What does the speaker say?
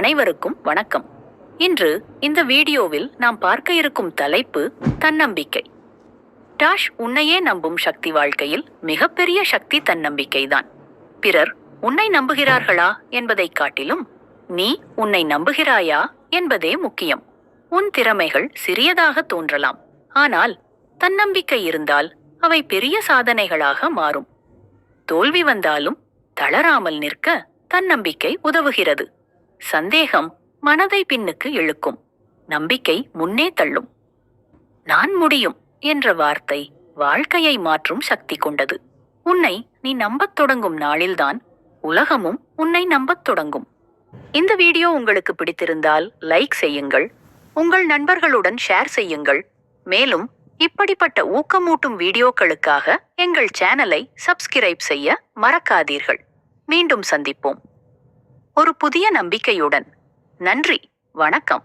அனைவருக்கும் வணக்கம். இன்று இந்த வீடியோவில் நாம் பார்க்க இருக்கும் தலைப்பு தன்னம்பிக்கை. உன்னையே நம்பும் சக்தி. வாழ்க்கையில் மிகப்பெரிய சக்தி தன்னம்பிக்கைதான். பிறர் உன்னை நம்புகிறார்களா என்பதை காட்டிலும் நீ உன்னை நம்புகிறாயா என்பதே முக்கியம். உன் திறமைகள் சிறியதாக தோன்றலாம், ஆனால் தன்னம்பிக்கை இருந்தால் அவை பெரிய சாதனைகளாக மாறும். தோல்வி வந்தாலும் தளராமல் நிற்க தன்னம்பிக்கை உதவுகிறது. சந்தேகம் மனதை பின்னுக்கு இழுக்கும், நம்பிக்கை முன்னே தள்ளும். நான் முடியும் என்ற வார்த்தை வாழ்க்கையை மாற்றும் சக்தி கொண்டது. உன்னை நீ நம்பத் தொடங்கும் நாளில்தான் உலகமும் உன்னை நம்பத் தொடங்கும். இந்த வீடியோ உங்களுக்கு பிடித்திருந்தால் லைக் செய்யுங்கள், உங்கள் நண்பர்களுடன் ஷேர் செய்யுங்கள். மேலும் இப்படிப்பட்ட ஊக்கமூட்டும் வீடியோக்களுக்காக எங்கள் சேனலை சப்ஸ்கிரைப் செய்ய மறக்காதீர்கள். மீண்டும் சந்திப்போம் ஒரு புதிய நம்பிக்கையுடன். நன்றி, வணக்கம்.